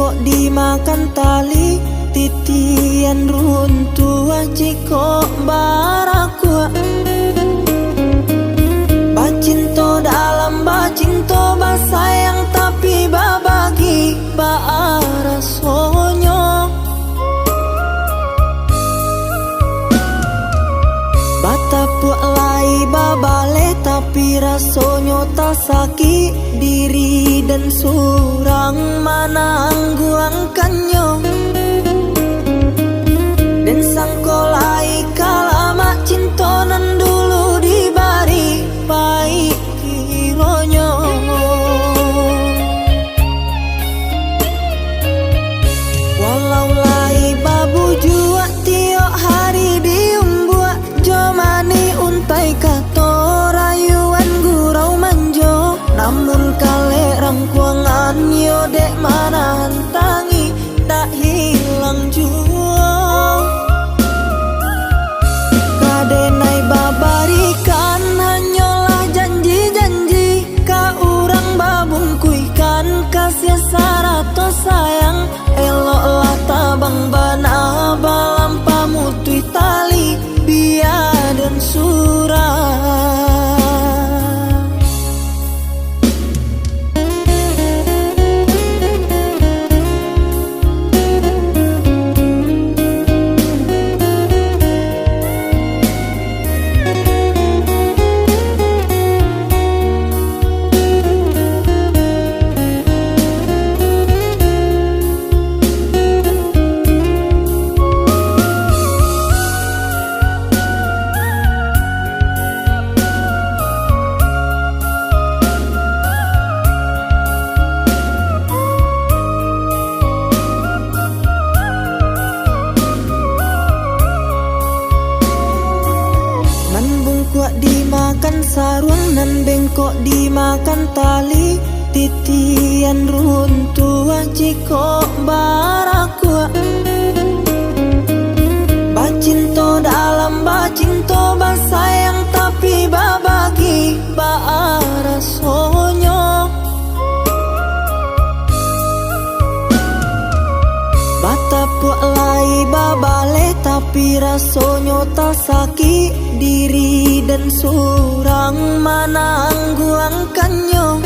bengkok dimakan tali, titian runtuh jiko barakua. Bacinto dalam bacinto basayang tapi babagi baarasonyo. Batapuk lai babale tapi rasonyo tak sakit diri dan surang manangguangkannya. Dan sangkolai kalama cintonan dulu dibari baik kironyo. Walau lai babu jua tiok hari diumbuak, jomani untai kato rayuan gurau manjo. Namun kale rangkuangan yo dek mana hantangi tak hilang jua. Kadenai babarikan hanyalah janji-janji, ka urang babungkuikan kasih sarato sayang. Eloklah tabang bana balam pamutui tali bia dan surah. Dimakan sarung nan bengkok dimakan tali, titian runtuh jiko barakua. Bacinto dalam bacinto basayang tapi babagi baarasonyo. Batapuk lai babale tapi rasonyo tak sakit diri dan surang manangguangkannya.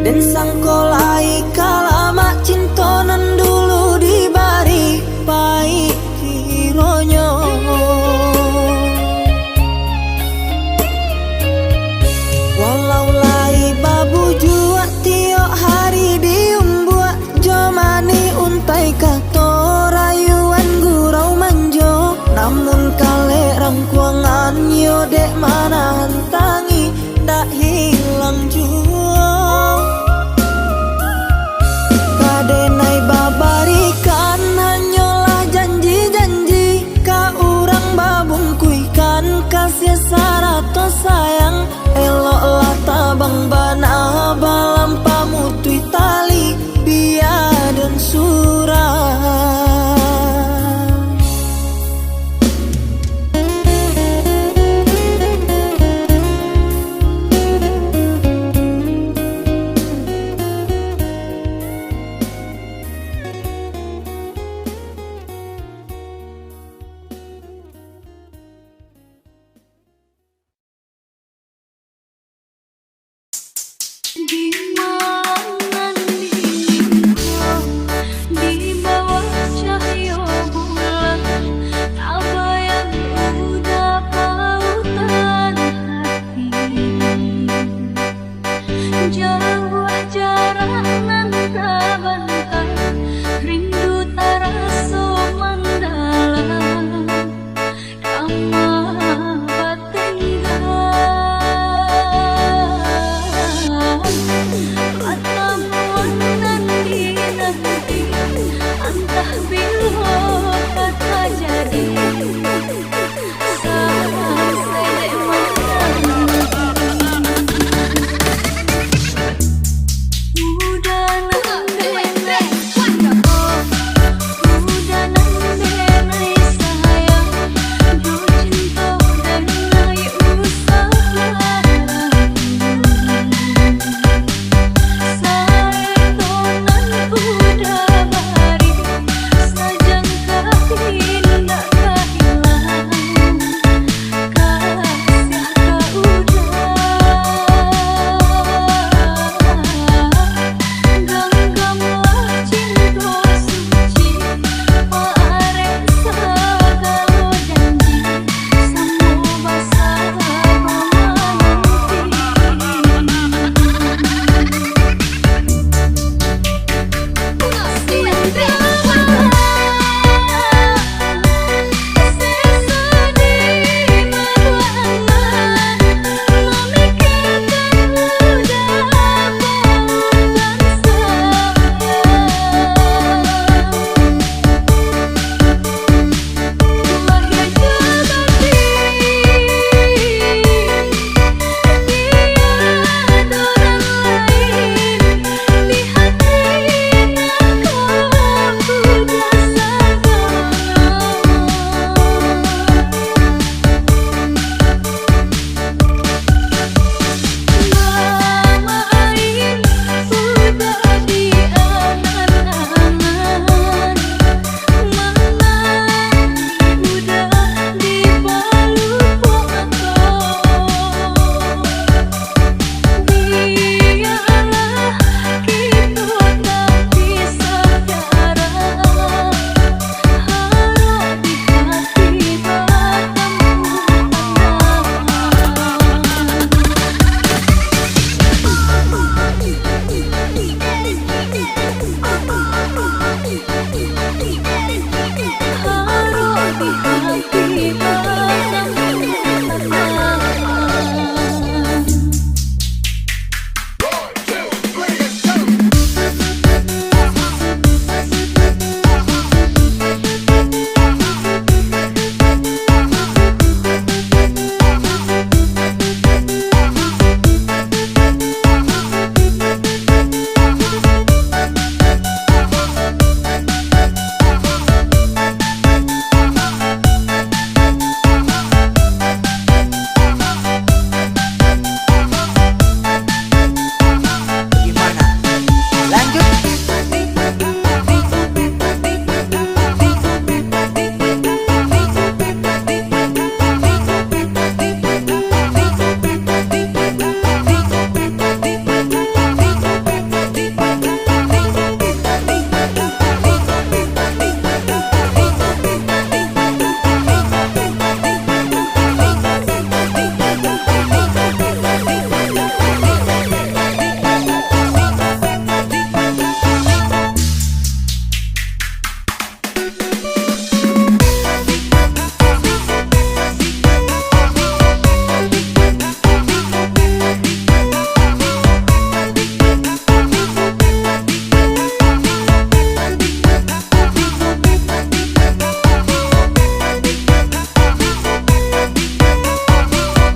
Dan sangkolai kalama cintonan dulu dibari baik kironyo. Walau lai babu jua tiok hari diumbuak, jomani untai kato rayuan gurau manjo. Namun kale rangkuangan yo dek mana hantangi tak hilang jua. hati tenang.